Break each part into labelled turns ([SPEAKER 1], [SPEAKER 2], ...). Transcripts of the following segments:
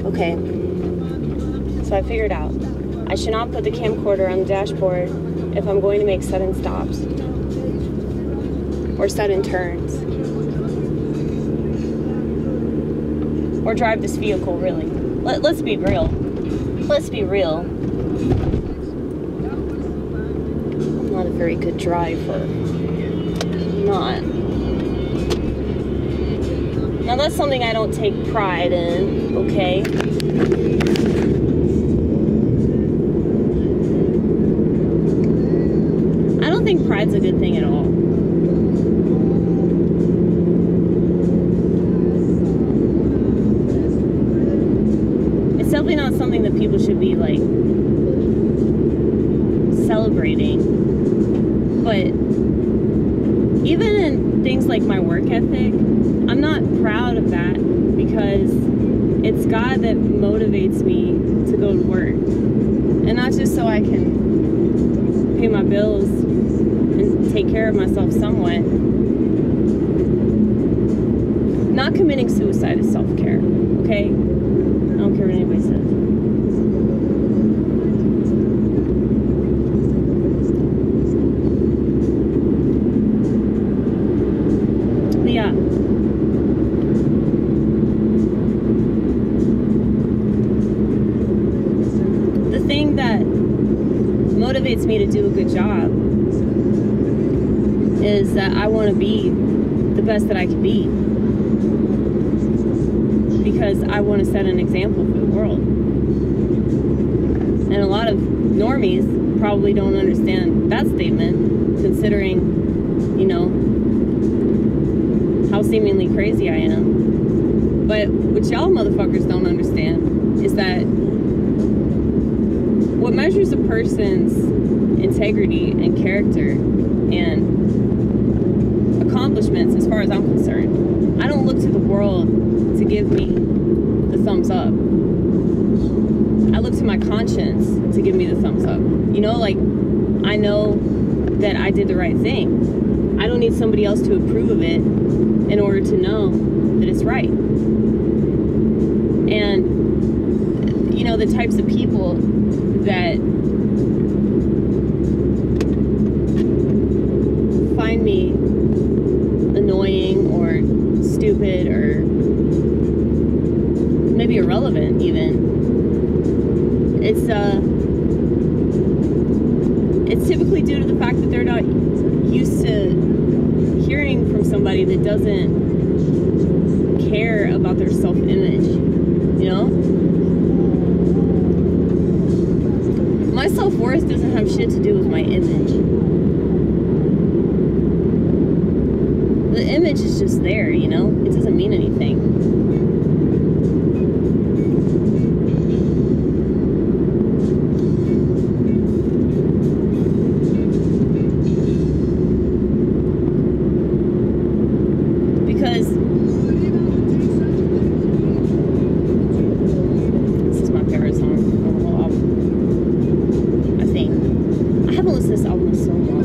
[SPEAKER 1] Okay, so I figured out I should not put the camcorder on the dashboard if I'm going to make sudden stops or sudden turns or drive this vehicle, really. Let's be real. Let's be real. I'm not a very good driver. I'm not. Now that's something I don't take pride in, okay? I don't think pride's a good thing at all. It's definitely not something that people should be like celebrating. But even in things like my work ethic, I'm not proud of that because it's God that motivates me to go to work. And not just so I can pay my bills and take care of myself somewhat. Not committing suicide is self-care, okay? I don't care what anybody says. But yeah. The thing that motivates me to do a good job is that I want to be the best that I can be. Because I want to set an example for the world. And a lot of normies probably don't understand that statement, considering, you know, how seemingly crazy I am. But what y'all motherfuckers don't understand is that what measures a person's integrity and character and accomplishments, as far as I'm concerned, I don't look to the world to give me the thumbs up. I look to my conscience to give me the thumbs up. You know, like, I know that I did the right thing. I don't need somebody else to approve of it in order to know that it's right. And, you know, the types of people that find me annoying or stupid or maybe irrelevant even, it's typically due to the fact that they're not used to hearing from somebody that doesn't care about their self-image, you know? My self-worth doesn't have shit to do with my image. The image is just there, you know? It doesn't mean anything. Because this is my favorite song on the whole album, I think. I haven't listened to this album in so long.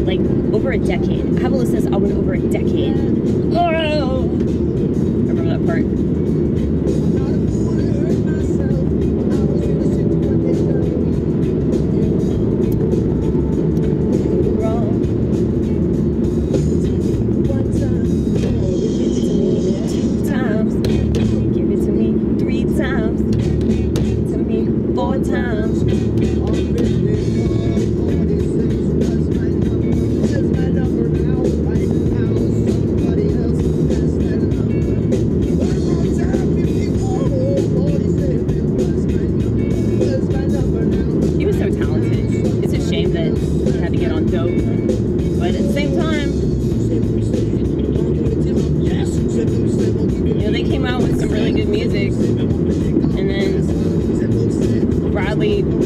[SPEAKER 1] Like, over a decade. I haven't listened to this album in over a decade. Oh! I remember that part.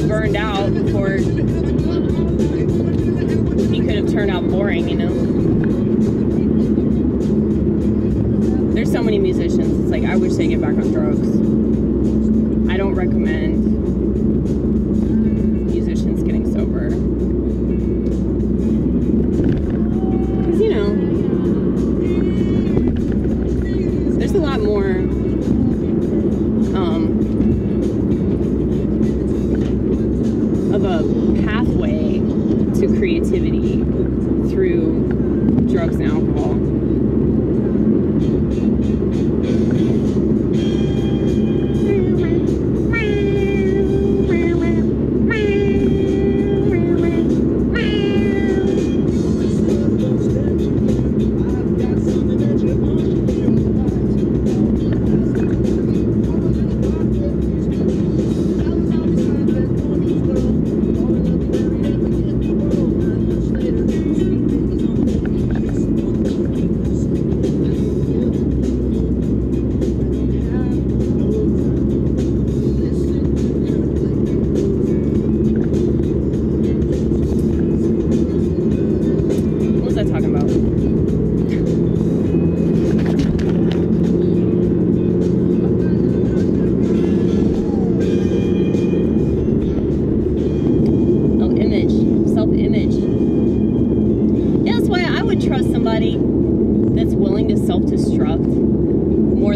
[SPEAKER 1] Burned out before he could have turned out boring, you know? There's so many musicians, it's like, I wish they get back on drugs. I don't recommend musicians getting sober. Because, you know, there's a lot more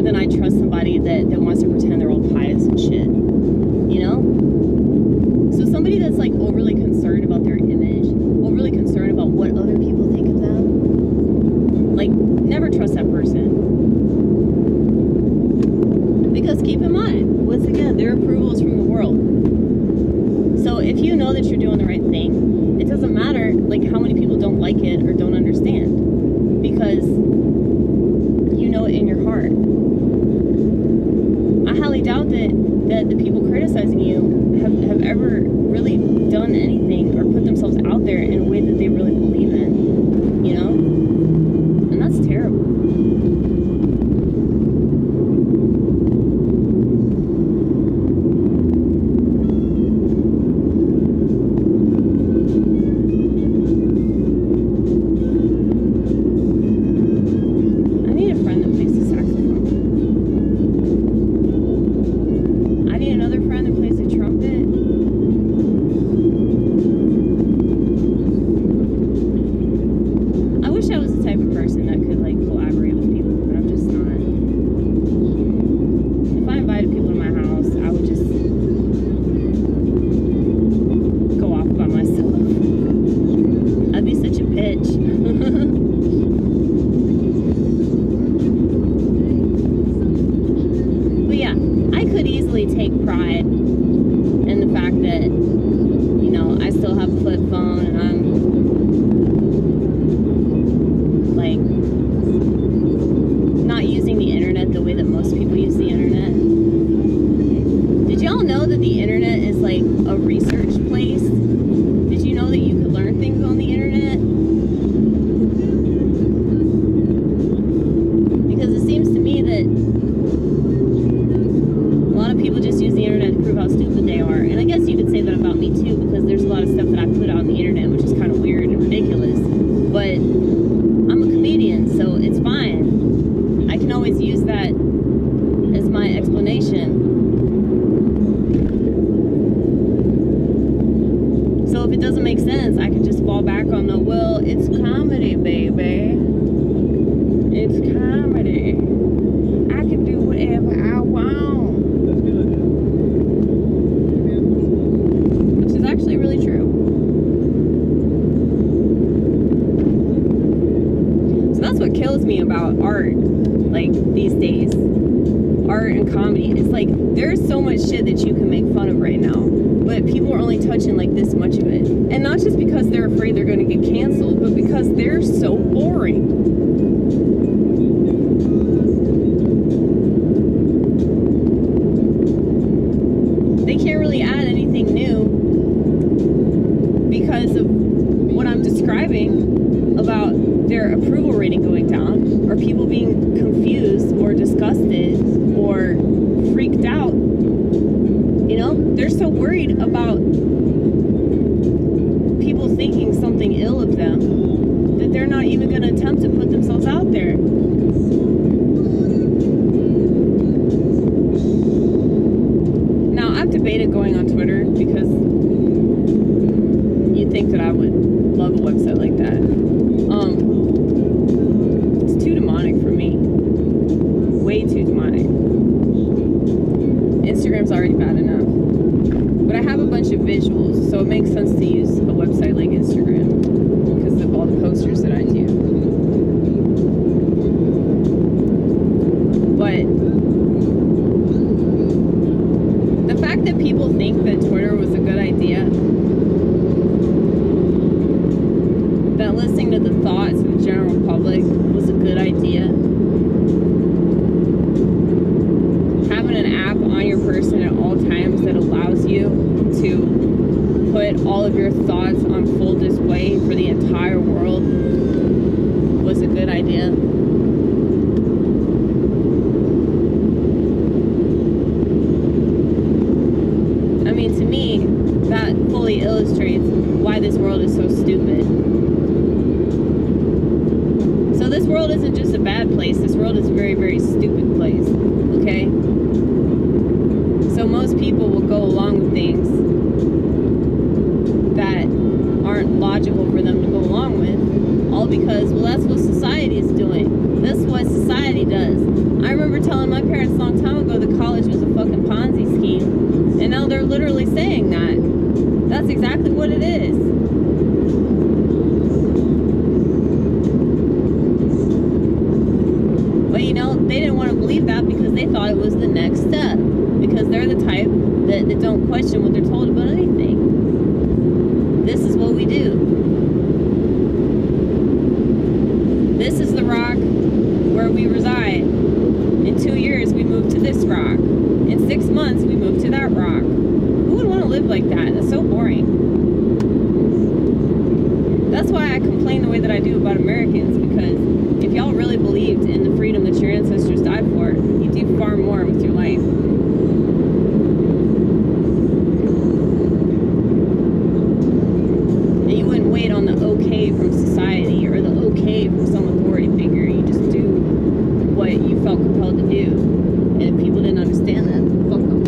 [SPEAKER 1] than I trust somebody that wants to pretend they're all pious and shit. You know? So somebody that's like overly concerned about their image, overly concerned about what other people think of them, like, never trust that person. Because keep in mind, once again, their approval is from the world. So if you know that you're doing the right thing, it doesn't matter like how many people don't like it or don't understand, because you know it in your heart. I highly doubt that the people criticizing you have ever really done anything or put themselves out there in a way that they really believe in, you know? And that's terrible. Take pride in the fact that, you know, I still have a flip phone and I'm like not using the internet the way that most people use the internet. Did y'all know that the internet is like a research place? Did you know that you could learn things on the internet? Because it seems to me that people just use the internet to prove how stupid they are. And I guess you could say that about me too, because there's a lot of stuff that I put out on the internet which is kind of weird and ridiculous. But I'm a comedian, so it's fine. I can always use that as my explanation. So if it doesn't make sense, I can just fall back on the, well, it's comedy, baby. It's comedy. I can do whatever I want. Actually really true. So that's what kills me about art, like these days. Art and comedy. It's like there's so much shit that you can make fun of right now, but people are only touching like this much of it. And not just because they're afraid they're going to get canceled, but because they're so boring. They can't really add anything new because of what I'm describing about their approval rating going down, or people being confused or disgusted or freaked out. You know, they're so worried about people thinking something ill of them that they're not even going to attempt to put themselves out there. Now, I've debated going on Twitter because you'd think that I would love a website like that. It's too demonic for me. Way too demonic. Instagram's already bad enough. But I have a bunch of visuals, so it makes sense to use a website like Instagram because of all the posters that I do. But the fact that people think that Twitter was a good idea, that listening to the thoughts of the general public was a good idea, having an app on your person at all times that allows you to put all of your thoughts on full display for the entire world was a good idea. I mean, to me, that fully illustrates why this world is so stupid. So this world isn't just a bad place. This world is a very, very stupid place, okay? So most people will go along with things that telling my parents a long time ago that college was a fucking Ponzi scheme. And now they're literally saying that. That's exactly what it is. But you know, they didn't want to believe that because they thought it was the next step. Because they're the type that don't question what they're told about anything. This is what we do. This is the rock where we reside. In 2 years, we move to this rock. In 6 months, we move to that rock. Who would want to live like that? That's so boring. That's why I complain the way that I do about Americans, because if y'all really believed in the freedom that your ancestors died for, you'd do far more with your life. And you wouldn't wait on the okay from society or the okay from some authority figure. You just do what you felt compelled to do. And if people didn't understand that, fuck them.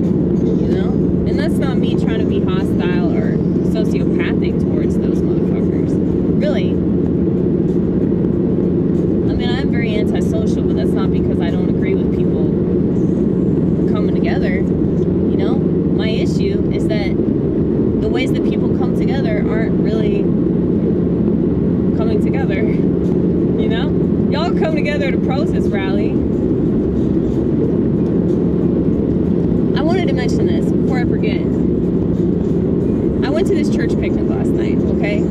[SPEAKER 1] You know? And that's not me trying to be hostile or sociopathic towards those motherfuckers. Really. I mean, I'm very antisocial, but that's not because I don't agree with people coming together. You know? My issue is that the ways that people come together aren't really coming together. You know? Y'all come together to protest rally. I wanted to mention this before I forget. I went to this church picnic last night, okay?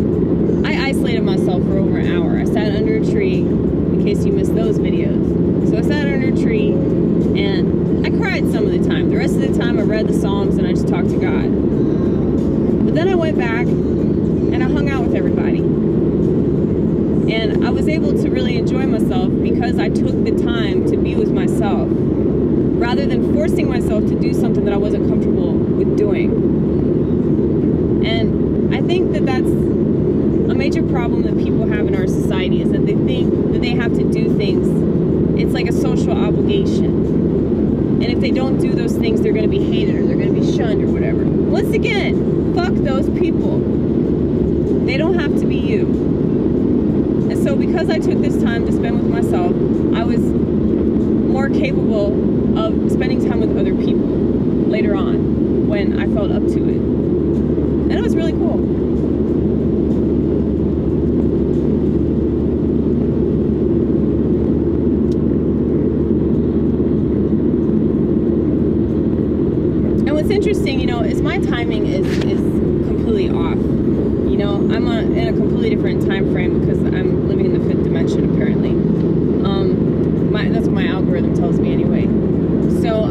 [SPEAKER 1] I isolated myself for over an hour. I sat under a tree, in case you missed those videos. So I sat under a tree, and I cried some of the time. The rest of the time, I read the Psalms, and I just talked to God. But then I went back, and I hung out with everybody. And I was able to really enjoy myself because I took the time to be with myself, rather than forcing myself to do something that I wasn't comfortable with doing. And I think that that's a major problem that people have in our society, is that they think that they have to do things. It's like a social obligation. And if they don't do those things, they're going to be hated or they're going to be shunned or whatever. Once again, fuck those people. They don't have to be you. And so because I took this time to spend with myself, I was more capable of spending time with other people later on when I felt up to it. And it was really cool. And what's interesting, you know, is my timing is completely off. You know, I'm in a completely different time frame because I'm living in the 5th dimension, apparently. That's what my algorithm tells me anyway. So,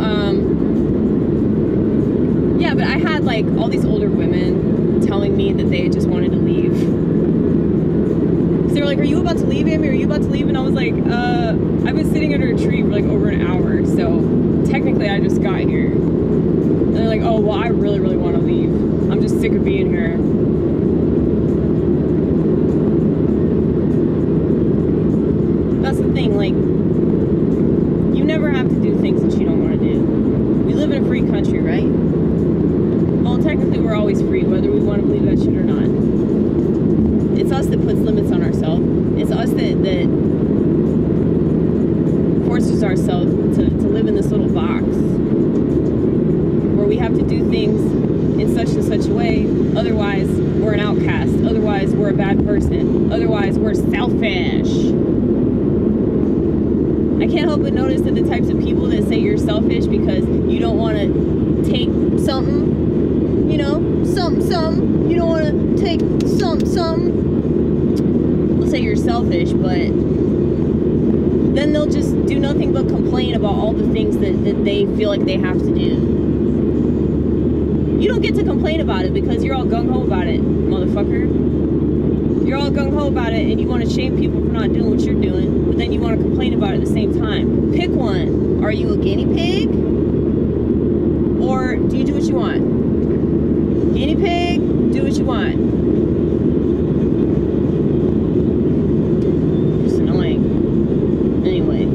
[SPEAKER 1] yeah, but I had, like, all these older women telling me that they just wanted to leave. So they were like, are you about to leave, Amy? Are you about to leave? And I was like, I've been sitting under a tree for, like, over an hour, so technically I just got here. And they're like, oh, well, I really, really want to leave. I'm just sick of being here. That's the thing, like, you never have to do things that you don't want to do. We live in a free country, right? Well, technically we're always free, whether we want to believe that shit or not. It's us that puts limits on ourselves. It's us that forces ourselves to live in this little box where we have to do things in such and such a way. Otherwise, we're an outcast. Otherwise, we're a bad person. Otherwise, we're selfish. I can't help but notice that the types of people that say you're selfish because you don't want to take something, you know, something, you don't want to take something. They'll say you're selfish, but then they'll just do nothing but complain about all the things that they feel like they have to do. You don't get to complain about it because you're all gung-ho about it, motherfucker. You're all gung-ho about it and you want to shame people for not doing what you're doing, but then you want to complain about it at the same time. Pick one. Are you a guinea pig? Or do you do what you want? Guinea pig, do what you want. Just annoying. Anyway.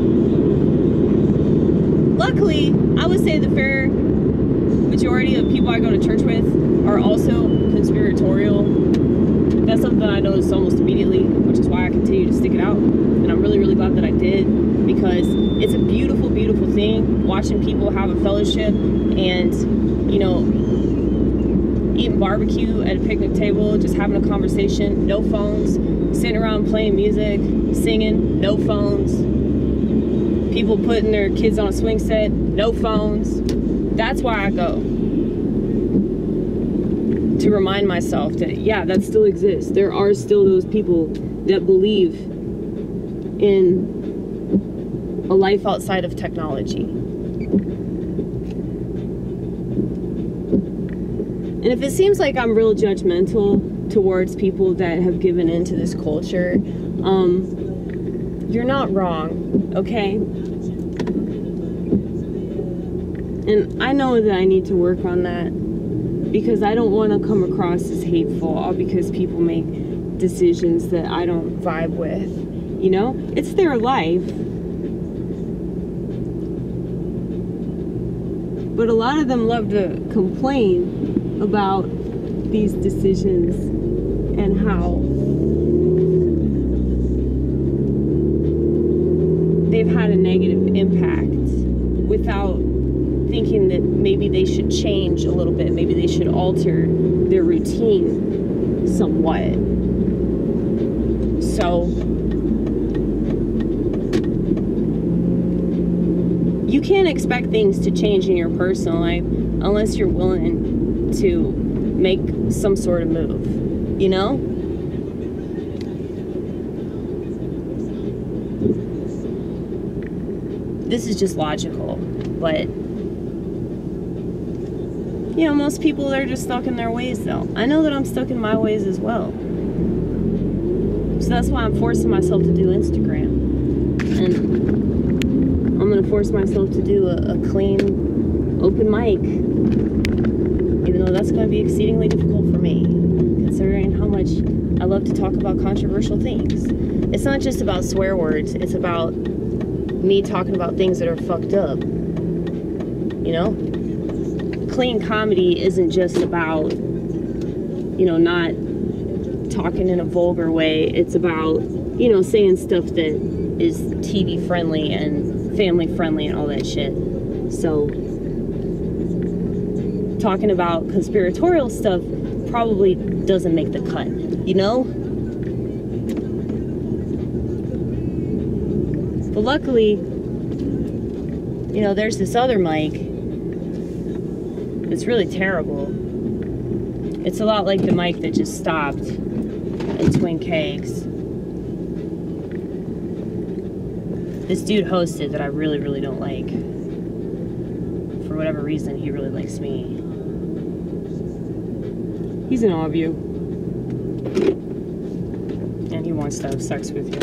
[SPEAKER 1] Luckily, I would say the fair majority of people I go to church with are also conspiratorial. That's something I noticed almost immediately, which is why I continue to stick it out. And I'm really, really glad that I did, because it's a beautiful, beautiful thing. thing, watching people have a fellowship and, you know, eating barbecue at a picnic table, just having a conversation, no phones, sitting around playing music, singing, no phones, people putting their kids on a swing set, no phones. That's why I go. To remind myself that, yeah, that still exists. There are still those people that believe in a life outside of technology. And if it seems like I'm real judgmental towards people that have given into this culture, you're not wrong, okay? And I know that I need to work on that, because I don't want to come across as hateful all because people make decisions that I don't vibe with. You know, it's their life. But a lot of them love to complain about these decisions and how they've had a negative impact without thinking that maybe they should change a little bit. Maybe they should alter their routine somewhat. So you can't expect things to change in your personal life unless you're willing to make some sort of move, you know? This is just logical, but you know, most people are just stuck in their ways though. I know that I'm stuck in my ways as well. So that's why I'm forcing myself to do Instagram. And I'm gonna force myself to do a clean, open mic. Even though that's gonna be exceedingly difficult for me, considering how much I love to talk about controversial things. It's not just about swear words, it's about me talking about things that are fucked up. You know? Clean comedy isn't just about, you know, not talking in a vulgar way. It's about, you know, saying stuff that is TV friendly and family friendly and all that shit. So talking about conspiratorial stuff probably doesn't make the cut, you know? But luckily, you know, there's this other mic. It's really terrible. It's a lot like the mic that just stopped at Twin Kegs. This dude hosted that I really, really don't like. For whatever reason, he really likes me. He's in awe of you. And he wants to have sex with you.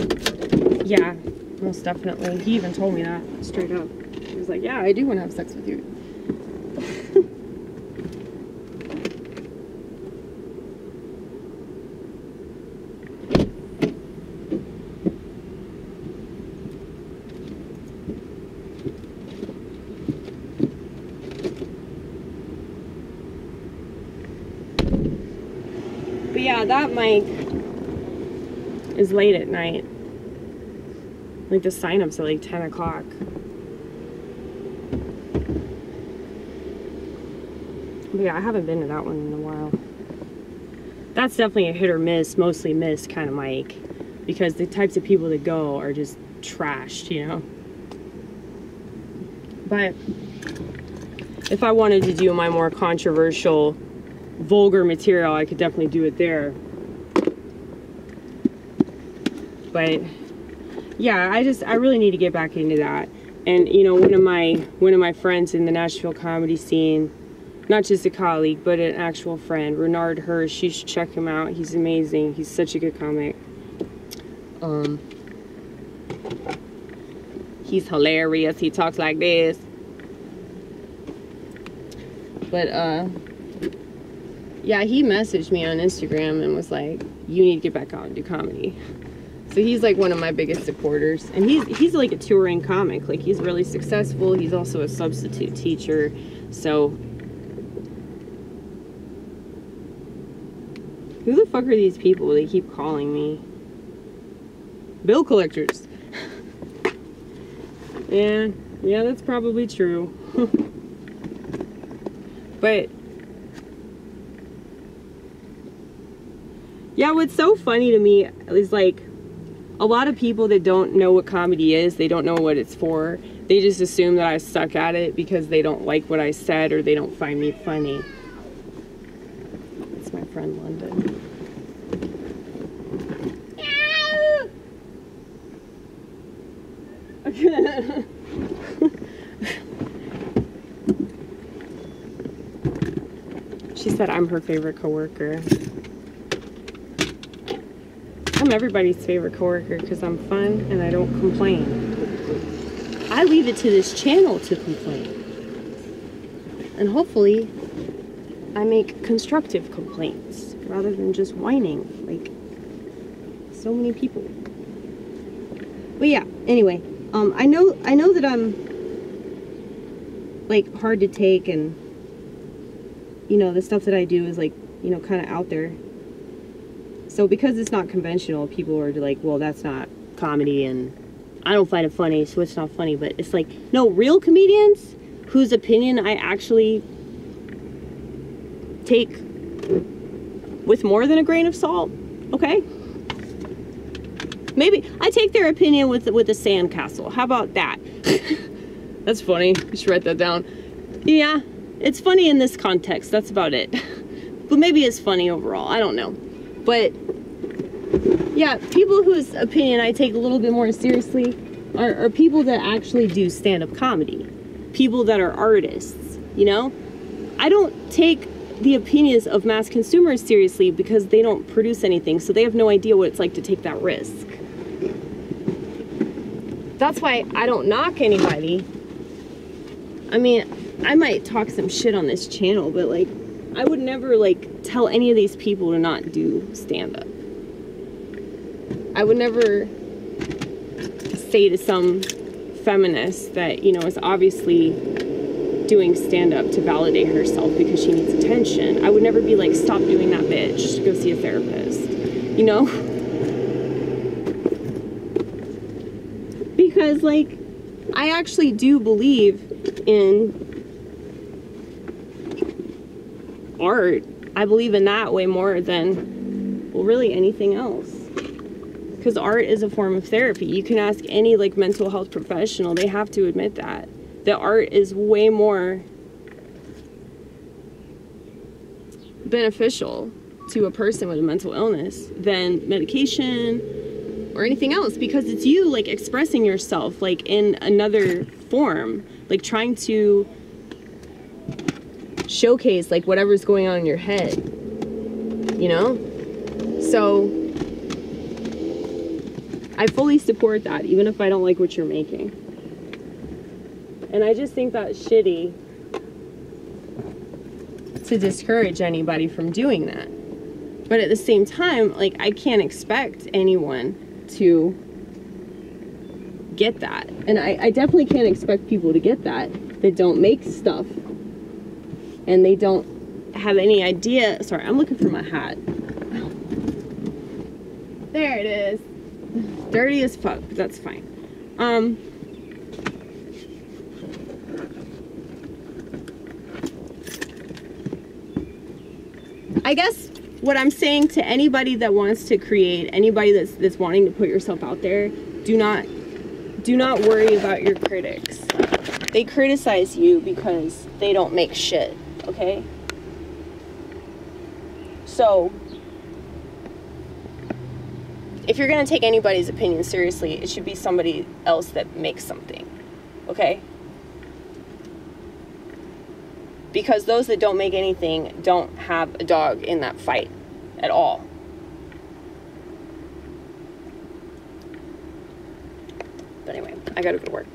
[SPEAKER 1] Yeah, most definitely. He even told me that straight up. He was like, yeah, I do want to have sex with you. But yeah, that mic is late at night. Like the sign-up's at like 10 o'clock. But yeah, I haven't been to that one in a while. That's definitely a hit or miss, mostly miss kind of mic. Because the types of people that go are just trashed, you know? But if I wanted to do my more controversial, vulgar material, I could definitely do it there. But yeah, I really need to get back into that. And you know, one of my friends in the Nashville comedy scene, not just a colleague but an actual friend, Renard Hirsch, you should check him out. He's amazing. He's such a good comic. He's hilarious. He talks like this. But yeah, he messaged me on Instagram and was like, you need to get back out and do comedy. So he's like one of my biggest supporters. And he's like a touring comic. Like, he's really successful. He's also a substitute teacher. So who the fuck are these people? They keep calling me. Bill collectors. Yeah, Yeah, that's probably true. But yeah, what's so funny to me is like a lot of people that don't know what comedy is, they don't know what it's for. They just assume that I suck at it because they don't like what I said or they don't find me funny. It's my friend London. She said I'm her favorite coworker. I'm everybody's favorite coworker because I'm fun and I don't complain. I leave it to this channel to complain. And hopefully I make constructive complaints rather than just whining like so many people. But yeah, anyway, I know that I'm like hard to take, and you know, the stuff that I do is like, you know, kind of out there. So because it's not conventional, people are like, well, that's not comedy and I don't find it funny, so it's not funny. But it's like, no, real comedians whose opinion I actually take with more than a grain of salt, okay? Maybe I take their opinion with a sandcastle. How about that? That's funny. You should write that down. Yeah, it's funny in this context. That's about it. But maybe it's funny overall. I don't know. But yeah, people whose opinion I take a little bit more seriously are people that actually do stand-up comedy. People that are artists, you know? I don't take the opinions of mass consumers seriously because they don't produce anything, so they have no idea what it's like to take that risk. That's why I don't knock anybody. I mean, I might talk some shit on this channel, but like, I would never like tell any of these people to not do stand-up. I would never say to some feminist that, you know, is obviously doing stand-up to validate herself because she needs attention. I would never be like, stop doing that, bitch, go see a therapist, you know? Because like, I actually do believe in art. I believe in that way more than, well, really anything else. Because art is a form of therapy. You can ask any like mental health professional, they have to admit that art is way more beneficial to a person with a mental illness than medication or anything else, because it's you like expressing yourself like in another form, like trying to showcase like whatever's going on in your head, you know? So I fully support that, even if I don't like what you're making. And I just think that's shitty to discourage anybody from doing that. But at the same time, like, I can't expect anyone to get that. And I definitely can't expect people to get that don't make stuff. And they don't have any idea. Sorry, I'm looking for my hat. There it is. Dirty as fuck, but that's fine. I guess what I'm saying to anybody that wants to create, anybody that's wanting to put yourself out there, do not worry about your critics. They criticize you because they don't make shit, okay? So if you're gonna take anybody's opinion seriously, it should be somebody else that makes something, okay? Because those that don't make anything don't have a dog in that fight at all. But anyway, I gotta go to work.